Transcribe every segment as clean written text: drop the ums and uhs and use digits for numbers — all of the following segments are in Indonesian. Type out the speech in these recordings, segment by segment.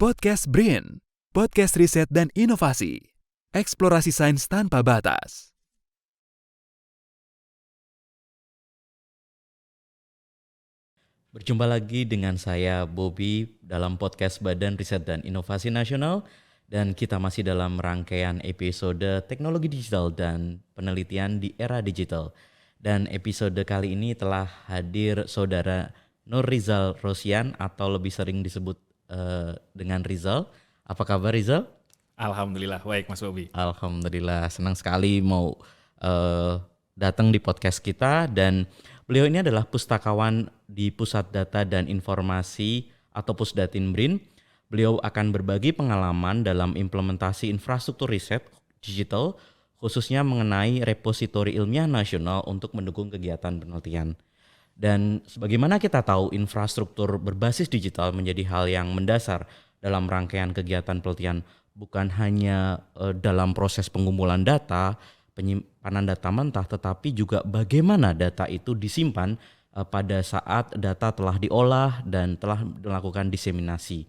Podcast BRIN, podcast riset dan inovasi, eksplorasi sains tanpa batas. Berjumpa lagi dengan saya Bobby dalam podcast Badan Riset dan Inovasi Nasional, dan kita masih dalam rangkaian episode teknologi digital dan penelitian di era digital. Dan episode kali ini telah hadir saudara Nur Rizal Rosian atau lebih sering disebut dengan Rizal. Apa kabar Rizal? Alhamdulillah baik Mas Bobby. Alhamdulillah, senang sekali mau datang di podcast kita. Dan beliau ini adalah pustakawan di Pusat Data dan Informasi atau Pusdatin BRIN. Beliau akan berbagi pengalaman dalam implementasi infrastruktur riset digital, khususnya mengenai repositori ilmiah nasional untuk mendukung kegiatan penelitian. Dan sebagaimana kita tahu, infrastruktur berbasis digital menjadi hal yang mendasar dalam rangkaian kegiatan penelitian, bukan hanya dalam proses pengumpulan data, penyimpanan data mentah, tetapi juga bagaimana data itu disimpan pada saat data telah diolah dan telah dilakukan diseminasi.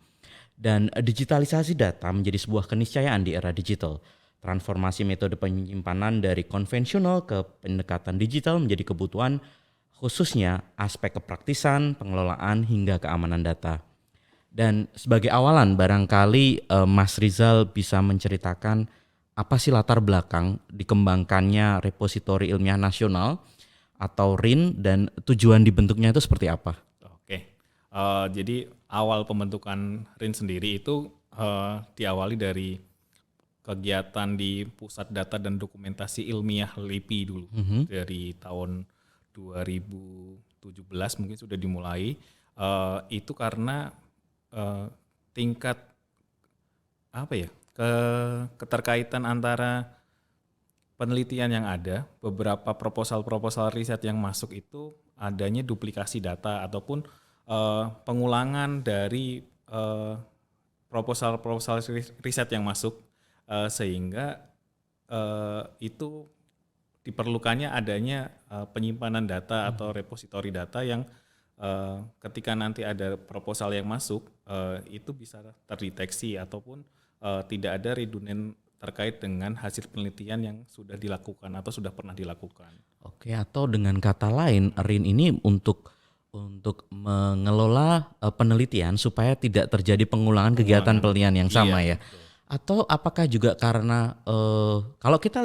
Dan digitalisasi data menjadi sebuah keniscayaan di era digital. Transformasi metode penyimpanan dari konvensional ke pendekatan digital menjadi kebutuhan, khususnya aspek kepraktisan, pengelolaan hingga keamanan data. Dan sebagai awalan barangkali Mas Rizal bisa menceritakan apa sih latar belakang dikembangkannya repositori ilmiah nasional atau RIN dan tujuan dibentuknya itu seperti apa? Oke, jadi awal pembentukan RIN sendiri itu diawali dari kegiatan di Pusat Data dan Dokumentasi Ilmiah LIPI dulu. Dari tahun 2017 mungkin sudah dimulai. Itu karena tingkat keterkaitan antara penelitian yang ada, beberapa proposal riset yang masuk itu adanya duplikasi data ataupun pengulangan dari proposal riset yang masuk, sehingga itu diperlukannya adanya penyimpanan data atau repositori data yang ketika nanti ada proposal yang masuk itu bisa terdeteksi ataupun tidak ada redundant terkait dengan hasil penelitian yang sudah dilakukan atau sudah pernah dilakukan. Oke, atau dengan kata lain, RIN ini untuk mengelola penelitian supaya tidak terjadi pengulangan kegiatan penelitian yang sama, ya. Betul. Atau apakah juga karena kalau kita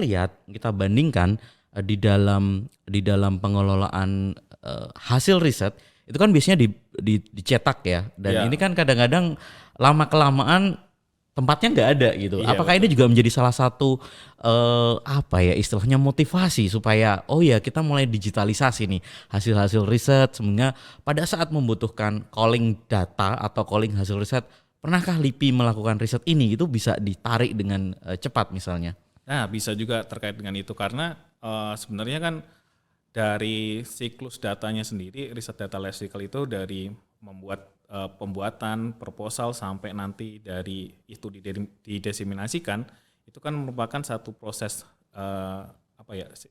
bandingkan di dalam pengelolaan hasil riset itu kan biasanya dicetak ya, dan ini kan kadang-kadang lama kelamaan tempatnya nggak ada gitu. Iya, Apakah ini juga menjadi salah satu istilahnya motivasi supaya kita mulai digitalisasi nih hasil-hasil riset, sehingga pada saat membutuhkan calling data atau calling hasil riset, pernahkah LIPI melakukan riset ini itu bisa ditarik dengan cepat misalnya? Nah, bisa juga terkait dengan itu karena sebenarnya kan dari siklus datanya sendiri, riset data lifecycle itu dari membuat pembuatan proposal sampai nanti dari itu dideseminasikan, itu kan merupakan satu proses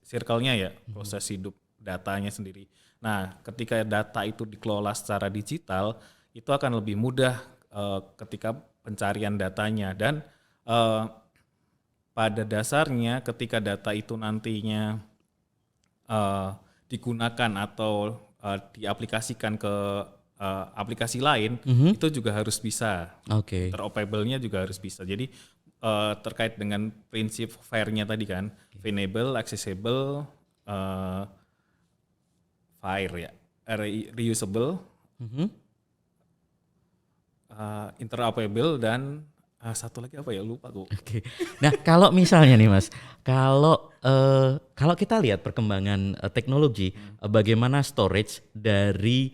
circle-nya ya, proses hidup datanya sendiri. Nah, ketika data itu dikelola secara digital, itu akan lebih mudah ketika pencarian datanya, dan pada dasarnya ketika data itu nantinya digunakan atau diaplikasikan ke aplikasi lain, itu juga harus bisa. Interoperable-nya juga harus bisa. Jadi terkait dengan prinsip FAIR-nya tadi kan, Available, Accessible, FAIR ya, Reusable, Interoperable, dan satu lagi apa ya, lupa gue. Oke. Nah, kalau misalnya nih Mas, kalau kita lihat perkembangan teknologi, bagaimana storage dari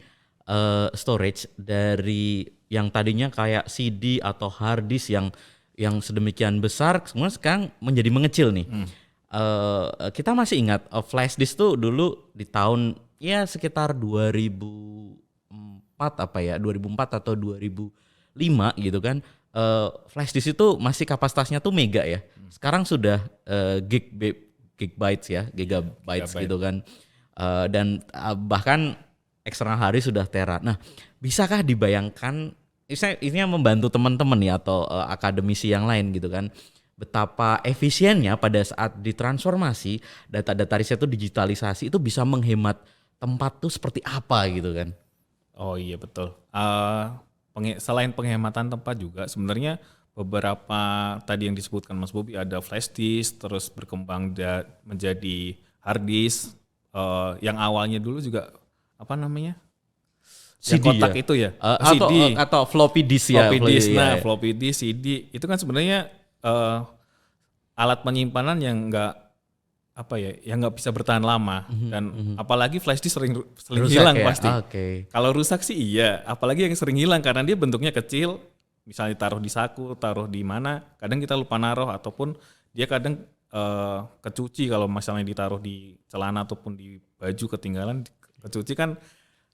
yang tadinya kayak CD atau hard disk yang sedemikian besar, semua sekarang menjadi mengecil nih. Kita masih ingat flash disk tuh dulu di tahun ya sekitar 2004 atau 2005 gitu kan. Flash disk itu masih kapasitasnya tuh mega ya. Sekarang sudah gigabytes gitu kan. Dan bahkan eksternal hard disk sudah tera. Nah, bisakah dibayangkan ini yang membantu teman-teman ya atau akademisi yang lain gitu kan. Betapa efisiennya pada saat ditransformasi data-data riset itu digitalisasi itu bisa menghemat tempat tuh seperti apa gitu kan. Oh iya betul. Selain penghematan tempat juga sebenarnya beberapa tadi yang disebutkan Mas Bobi ada flash disk terus berkembang menjadi hard disk yang awalnya dulu juga apa namanya? Yang CD kotak ya? itu ya. Atau CD. atau floppy disk ya. Floppy disk. Iya, Nah, iya. floppy disk, CD itu kan sebenarnya alat penyimpanan yang nggak bisa bertahan lama dan apalagi flash disk sering Rusak hilang ya? pasti. Oke. Kalau rusak sih iya, apalagi yang sering hilang karena dia bentuknya kecil, misalnya taruh di saku, taruh di mana, kadang kita lupa naruh ataupun dia kadang kecuci kalau misalnya ditaruh di celana ataupun di baju ketinggalan kecuci kan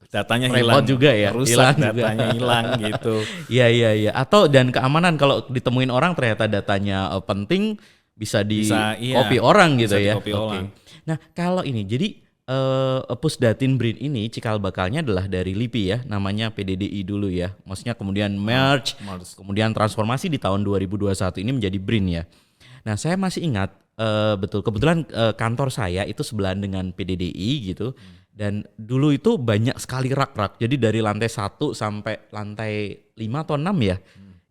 datanya hilang, Repot juga ya, rusak hilang juga. datanya hilang gitu. Iya iya iya. Atau dan keamanan kalau ditemuin orang ternyata datanya penting bisa di Iya, copy orang gitu bisa ya. di-copy Oke. orang. Nah kalau ini jadi Pusdatin Brin ini cikal bakalnya adalah dari LIPI ya, namanya PDDI dulu ya. Maksudnya kemudian merge, kemudian transformasi di tahun 2021 ini menjadi Brin ya. Nah saya masih ingat betul kebetulan kantor saya itu sebelahan dengan PDDI gitu. Dan dulu itu banyak sekali rak-rak. Jadi dari lantai 1 sampai lantai 5 atau 6 ya.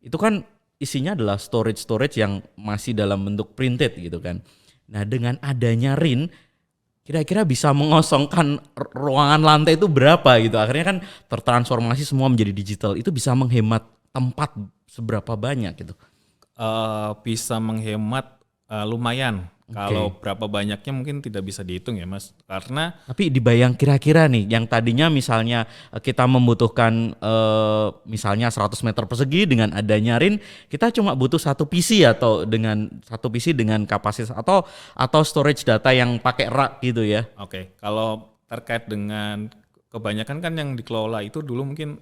Itu kan isinya adalah storage yang masih dalam bentuk printed gitu kan. Nah, dengan adanya RIN kira-kira bisa mengosongkan ruangan lantai itu berapa gitu. Akhirnya kan tertransformasi semua menjadi digital. Itu bisa menghemat tempat seberapa banyak gitu. Bisa menghemat lumayan. Kalau berapa banyaknya mungkin tidak bisa dihitung ya Mas, karena tapi dibayang kira-kira nih yang tadinya misalnya kita membutuhkan misalnya 100 meter persegi dengan adanya RIN kita cuma butuh satu PC atau dengan satu PC dengan kapasitas atau storage data yang pakai rak gitu ya. Oke, kalau terkait dengan kebanyakan kan yang dikelola itu dulu mungkin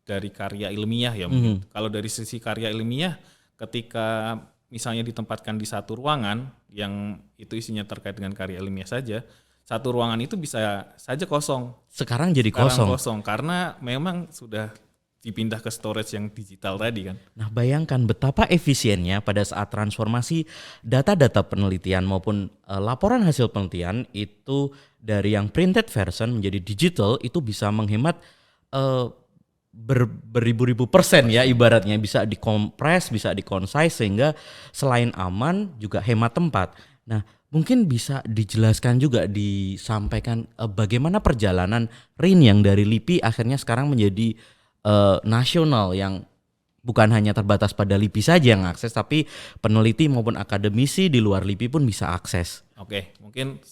dari karya ilmiah ya mungkin. Kalau dari sisi karya ilmiah ketika misalnya ditempatkan di satu ruangan yang itu isinya terkait dengan karya ilmiah saja, satu ruangan itu bisa saja kosong. Sekarang jadi kosong. Karena memang sudah dipindah ke storage yang digital tadi kan. Nah bayangkan betapa efisiennya pada saat transformasi data-data penelitian maupun laporan hasil penelitian itu dari yang printed version menjadi digital itu bisa menghemat beribu-ribu persen ya ibaratnya bisa dikompres, bisa diconcise sehingga selain aman juga hemat tempat. Nah mungkin bisa dijelaskan juga disampaikan bagaimana perjalanan RIN yang dari LIPI akhirnya sekarang menjadi nasional yang bukan hanya terbatas pada LIPI saja yang akses tapi peneliti maupun akademisi di luar LIPI pun bisa akses. Oke, mungkin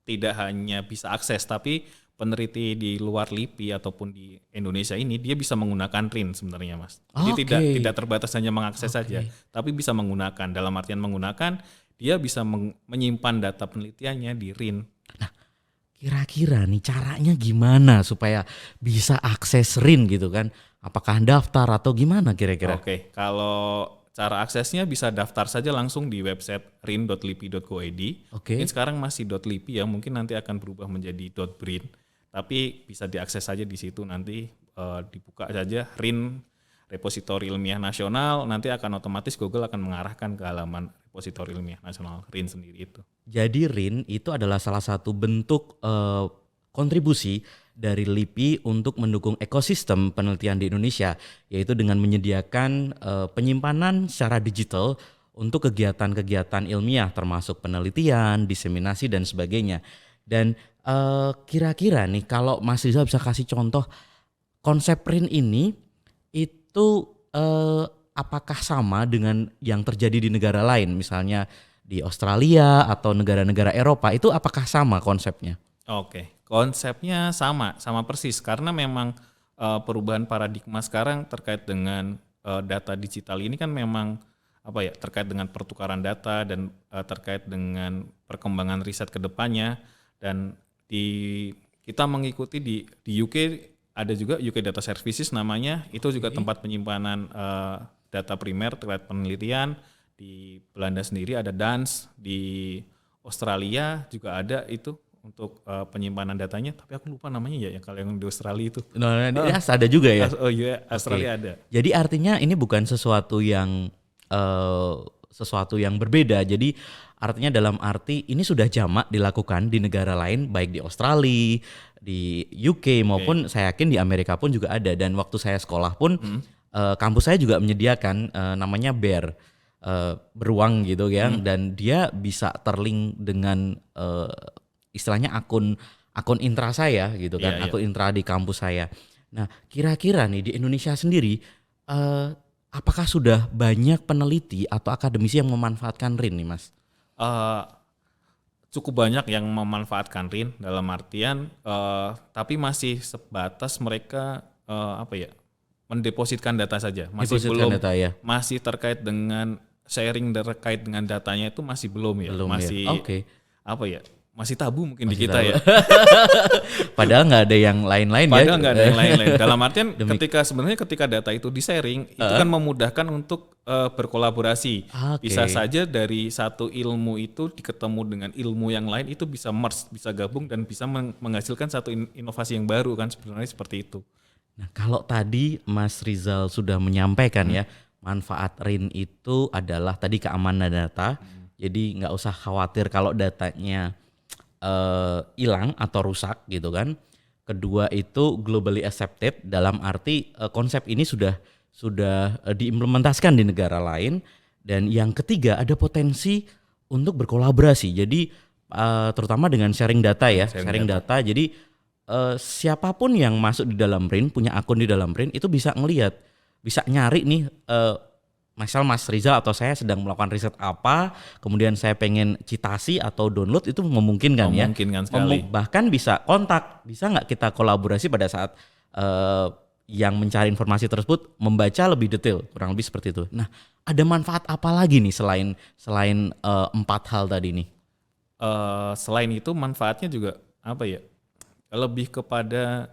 tidak hanya bisa akses tapi peneliti di luar LIPI ataupun di Indonesia ini dia bisa menggunakan RIN sebenarnya Mas. Jadi tidak terbatas hanya mengakses saja, tapi bisa menggunakan. Dalam artian menggunakan, dia bisa menyimpan data penelitiannya di RIN. Nah, kira-kira nih caranya gimana supaya bisa akses RIN gitu kan? Apakah daftar atau gimana kira-kira? Oke, kalau cara aksesnya bisa daftar saja langsung di website rin.lipi.go.id. Mungkin sekarang masih .lipi ya, mungkin nanti akan berubah menjadi .brin. Tapi bisa diakses saja di situ nanti dibuka saja RIN Repositori Ilmiah Nasional, nanti akan otomatis Google akan mengarahkan ke halaman Repositori Ilmiah Nasional RIN sendiri itu. Jadi RIN itu adalah salah satu bentuk kontribusi dari LIPI untuk mendukung ekosistem penelitian di Indonesia, yaitu dengan menyediakan penyimpanan secara digital untuk kegiatan-kegiatan ilmiah termasuk penelitian, diseminasi dan sebagainya. Dan kira-kira nih kalau Mas Rizal bisa kasih contoh konsep RIN ini itu apakah sama dengan yang terjadi di negara lain misalnya di Australia atau negara-negara Eropa itu apakah sama konsepnya? Oke, konsepnya sama persis karena memang perubahan paradigma sekarang terkait dengan data digital ini kan memang terkait dengan pertukaran data dan terkait dengan perkembangan riset ke depannya dan kita mengikuti di UK ada juga UK Data Services namanya, itu juga tempat penyimpanan data primer terkait penelitian. Di Belanda sendiri ada DANS, di Australia juga ada itu untuk penyimpanan datanya, tapi aku lupa namanya ya kalau yang di Australia itu. Nah, ada juga ya. Oh iya, Australia ada. Jadi artinya ini bukan sesuatu yang berbeda. Jadi artinya dalam arti ini sudah jamak dilakukan di negara lain, baik di Australia, di UK maupun saya yakin di Amerika pun juga ada. Dan waktu saya sekolah pun kampus saya juga menyediakan namanya BEAR, beruang gitu ya, dan dia bisa terlink dengan istilahnya akun intra saya gitu kan, akun intra di kampus saya. Nah, kira-kira nih di Indonesia sendiri apakah sudah banyak peneliti atau akademisi yang memanfaatkan RIN nih, Mas? Cukup banyak yang memanfaatkan RIN dalam artian tapi masih sebatas mereka mendepositkan data saja, masih belum data, ya? Masih terkait dengan sharing terkait dengan datanya itu masih belum ya, masih masih tabu mungkin masih di kita tabu. Ya. Padahal nggak ada yang lain-lain ya. Padahal nggak ada yang lain-lain. Dalam artian ketika data itu di-sharing, itu kan memudahkan untuk berkolaborasi. Bisa saja dari satu ilmu itu diketemu dengan ilmu yang lain, itu bisa merge, bisa gabung dan bisa menghasilkan satu inovasi yang baru kan, sebenarnya seperti itu. Nah, kalau tadi Mas Rizal sudah menyampaikan ya, manfaat RIN itu adalah tadi keamanan data. Jadi nggak usah khawatir kalau datanya hilang atau rusak gitu kan. Kedua itu globally accepted, dalam arti konsep ini sudah diimplementasikan di negara lain. Dan yang ketiga ada potensi untuk berkolaborasi. Jadi terutama dengan sharing data ya, sharing data. Jadi siapapun yang masuk di dalam RIN, punya akun di dalam RIN itu bisa ngelihat, bisa nyari nih. Misal Mas Rizal atau saya sedang melakukan riset apa, kemudian saya pengen citasi atau download, itu memungkinkan ya. Memungkinkan sekali. Bahkan bisa kontak, bisa nggak kita kolaborasi pada saat yang mencari informasi tersebut membaca lebih detail, kurang lebih seperti itu. Nah, ada manfaat apa lagi nih selain 4 hal tadi nih? Selain itu manfaatnya juga lebih kepada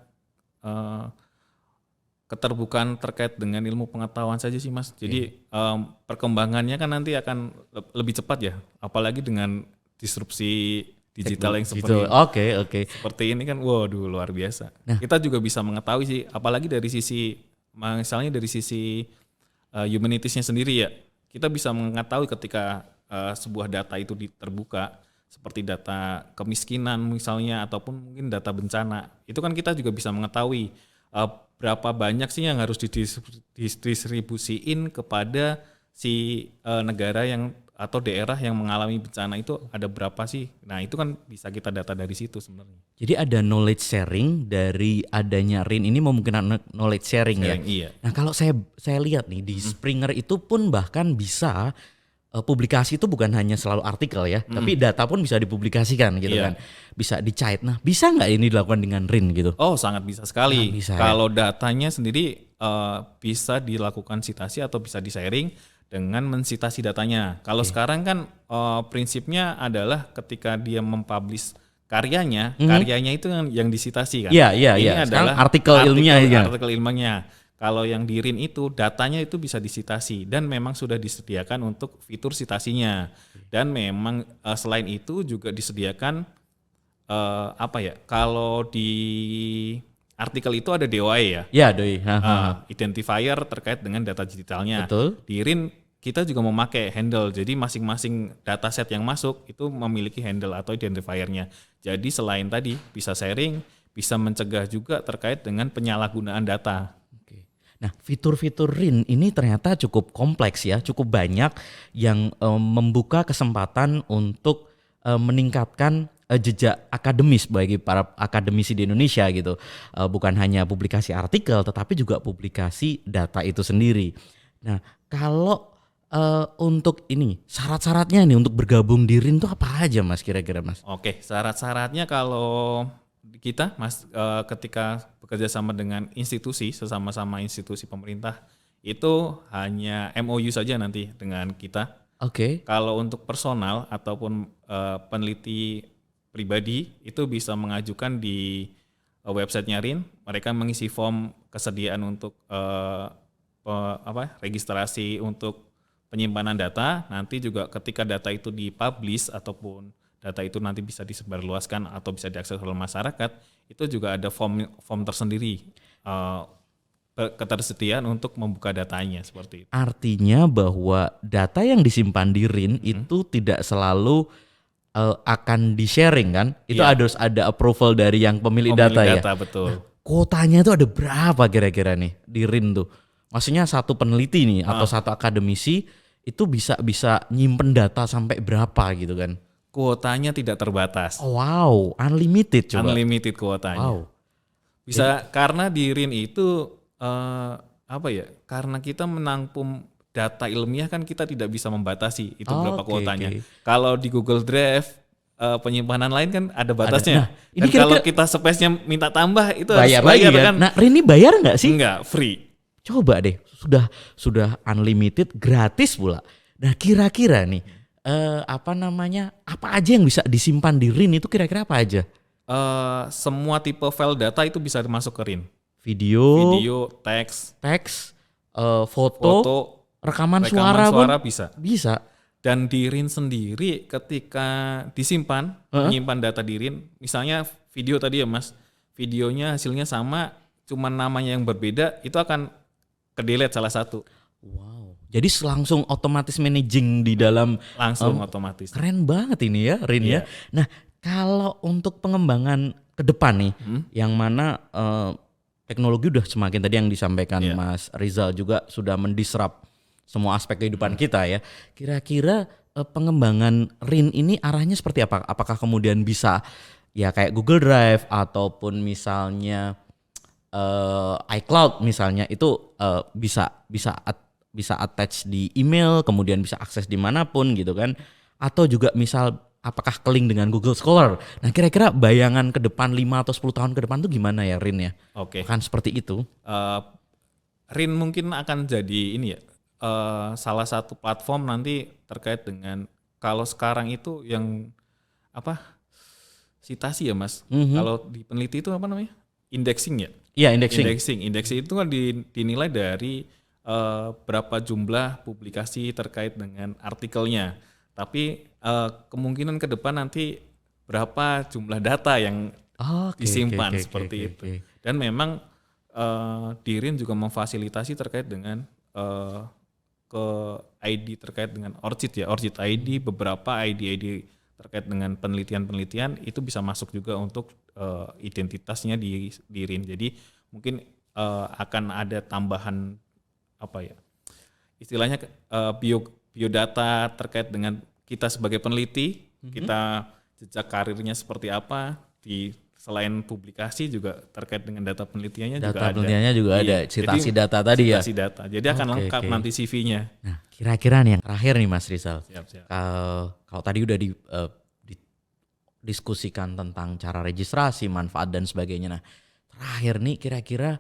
keterbukaan terkait dengan ilmu pengetahuan saja sih, Mas. Jadi perkembangannya kan nanti akan lebih cepat ya, apalagi dengan disrupsi digital yang seperti ini kan, waduh luar biasa. Nah, kita juga bisa mengetahui sih, apalagi dari sisi misalnya dari sisi humanities-nya sendiri ya, kita bisa mengetahui ketika sebuah data itu terbuka, seperti data kemiskinan misalnya ataupun mungkin data bencana, itu kan kita juga bisa mengetahui berapa banyak sih yang harus didistribusiin kepada si negara yang atau daerah yang mengalami bencana, itu ada berapa sih. Nah, itu kan bisa kita data dari situ sebenarnya. Jadi ada knowledge sharing dari adanya RIN ini, memungkinkan knowledge sharing ya. Iya. Nah, kalau saya lihat nih di Springer itu pun bahkan bisa publikasi itu bukan hanya selalu artikel ya, tapi data pun bisa dipublikasikan gitu kan, bisa dicait. Nah, bisa nggak ini dilakukan dengan RIN gitu? Oh, sangat bisa sekali. Bisa, kalau datanya sendiri bisa dilakukan citasi atau bisa di-sharing dengan mensitasi datanya. Kalau sekarang kan prinsipnya adalah ketika dia mempublish karyanya itu yang disitasi kan. Iya. Ini adalah artikel ilmiahnya. Kalau yang di RIN itu datanya itu bisa disitasi dan memang sudah disediakan untuk fitur sitasinya. Dan memang selain itu juga disediakan kalau di artikel itu ada DOI ya. Ya, DOI. Identifier terkait dengan data digitalnya. Betul. Di RIN kita juga memakai handle. Jadi masing-masing dataset yang masuk itu memiliki handle atau identifiernya. Jadi selain tadi bisa sharing, bisa mencegah juga terkait dengan penyalahgunaan data. Nah, fitur-fitur RIN ini ternyata cukup kompleks ya, cukup banyak yang membuka kesempatan untuk meningkatkan jejak akademis bagi para akademisi di Indonesia gitu. Bukan hanya publikasi artikel, tetapi juga publikasi data itu sendiri. Nah, kalau untuk ini syarat-syaratnya nih untuk bergabung di RIN itu apa aja, Mas, kira-kira, Mas? Oke, syarat-syaratnya kalau kita, Mas, ketika bekerja sama dengan institusi, sesama-sama institusi pemerintah, itu hanya MOU saja nanti dengan kita. Oke. Kalau untuk personal ataupun peneliti pribadi itu bisa mengajukan di websitenya RIN. Mereka mengisi form kesediaan untuk registrasi untuk penyimpanan data. Nanti juga ketika data itu dipublish ataupun data itu nanti bisa disebarluaskan atau bisa diakses oleh masyarakat, itu juga ada form tersendiri ketersediaan untuk membuka datanya seperti itu. Artinya bahwa data yang disimpan di RIN itu tidak selalu akan di-sharing kan? Itu Iya. harus ada approval dari yang pemilik data ya? Betul. Kuotanya itu ada berapa kira-kira nih di RIN tuh? Maksudnya satu peneliti nih atau satu akademisi itu bisa nyimpen data sampai berapa gitu kan? Kuotanya tidak terbatas. Oh, wow, unlimited coba. Unlimited kuotanya. Wow. Bisa karena di RIN itu karena kita menampung data ilmiah kan kita tidak bisa membatasi itu berapa Oke, kuotanya. oke. Kalau di Google Drive penyimpanan lain kan ada batasnya. Nah, ini Dan kalau kita space-nya minta tambah itu Bayar harus lagi bayar kan? Nah, RIN ini bayar nggak sih? Enggak, free. Coba deh, sudah unlimited, gratis pula. Nah, kira-kira nih apa aja yang bisa disimpan di RIN itu kira-kira apa aja? Semua tipe file data itu bisa masuk ke RIN. Video, teks, foto, rekaman suara pun bisa. Bisa. Dan di RIN sendiri ketika disimpan, menyimpan data di RIN, misalnya video tadi ya Mas, videonya hasilnya sama, cuman namanya yang berbeda, itu akan ke-delete salah satu. Wow. Jadi langsung otomatis managing di dalam Langsung otomatis. keren banget ini ya RIN ya. Iya. Nah, kalau untuk pengembangan ke depan nih, yang mana teknologi udah semakin tadi yang disampaikan Iya. Mas Rizal juga sudah mendisrupt semua aspek kehidupan kita ya. Kira-kira pengembangan RIN ini arahnya seperti apa? Apakah kemudian bisa ya kayak Google Drive ataupun misalnya iCloud misalnya itu bisa attach di email, kemudian bisa akses dimanapun gitu kan? Atau juga misal apakah ke-link dengan Google Scholar? Nah, kira-kira bayangan ke depan 5 atau 10 tahun ke depan tuh gimana ya RIN ya? Oke. Kan seperti itu. RIN mungkin akan jadi ini ya, salah satu platform nanti terkait dengan kalau sekarang itu yang citasi ya Mas. Kalau di peneliti itu apa namanya? Indexing ya? Iya, indexing. Indexing itu kan dinilai dari berapa jumlah publikasi terkait dengan artikelnya. Tapi kemungkinan ke depan nanti berapa jumlah data yang disimpan seperti itu. Dan memang di RIN juga memfasilitasi terkait dengan ke ID terkait dengan ORCID ya, ORCID ID, beberapa ID terkait dengan penelitian-penelitian itu bisa masuk juga untuk identitasnya di RIN. Jadi mungkin akan ada tambahan istilahnya biodata terkait dengan kita sebagai peneliti, kita jejak karirnya seperti apa, selain publikasi juga terkait dengan data penelitiannya juga ada. Data penelitiannya juga ada, citasi data tadi ya. Citasi data, jadi akan lengkap nanti CV-nya. Nah, kira-kira nih yang terakhir nih Mas Rizal. Siap. Kalau tadi udah didiskusikan tentang cara registrasi, manfaat dan sebagainya. Nah, terakhir nih kira-kira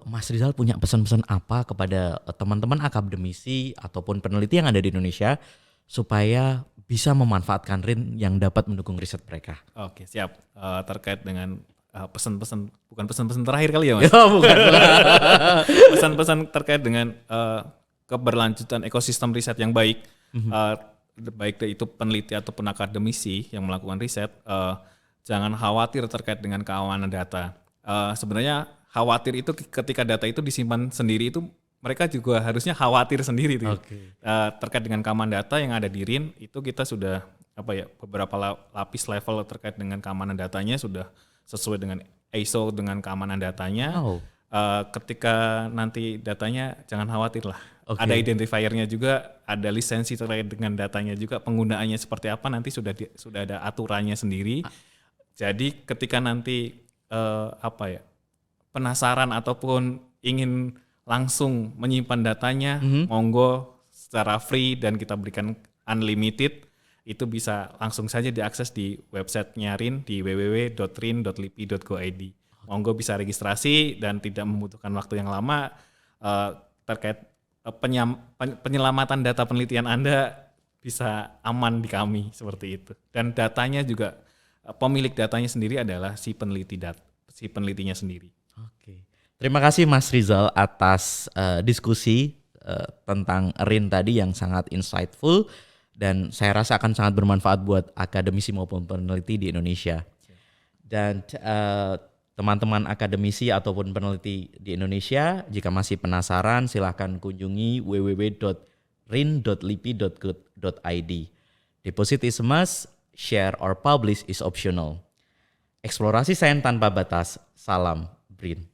Mas Rizal punya pesan-pesan apa kepada teman-teman akademisi ataupun peneliti yang ada di Indonesia supaya bisa memanfaatkan RIN yang dapat mendukung riset mereka? Oke, siap. Terkait dengan pesan-pesan, bukan pesan-pesan terakhir kali ya Mas? Bukan. Pesan-pesan terkait dengan keberlanjutan ekosistem riset yang baik, baik itu peneliti ataupun akademisi yang melakukan riset, jangan khawatir terkait dengan keamanan data. Sebenarnya khawatir itu ketika data itu disimpan sendiri itu mereka juga harusnya khawatir sendiri tuh. Terkait dengan keamanan data yang ada di RIN itu kita sudah beberapa lapis level terkait dengan keamanan datanya sudah sesuai dengan ISO dengan keamanan datanya. Ketika nanti datanya jangan khawatir lah. Ada identifiernya juga, ada lisensi terkait dengan datanya juga, penggunaannya seperti apa nanti sudah ada aturannya sendiri. Jadi ketika nanti penasaran ataupun ingin langsung menyimpan datanya, monggo secara free dan kita berikan unlimited, itu bisa langsung saja diakses di websitenya RIN di www.rin.lipi.go.id. Monggo bisa registrasi dan tidak membutuhkan waktu yang lama terkait penyelamatan data penelitian Anda bisa aman di kami seperti itu. Dan datanya juga pemilik datanya sendiri adalah si penelitinya sendiri. Oke. Terima kasih Mas Rizal atas diskusi tentang RIN tadi yang sangat insightful dan saya rasa akan sangat bermanfaat buat akademisi maupun peneliti di Indonesia. Dan teman-teman akademisi ataupun peneliti di Indonesia, jika masih penasaran silahkan kunjungi www.rin.lipi.go.id. Deposit is a must, share or publish is optional. Eksplorasi sains tanpa batas, salam BRIN.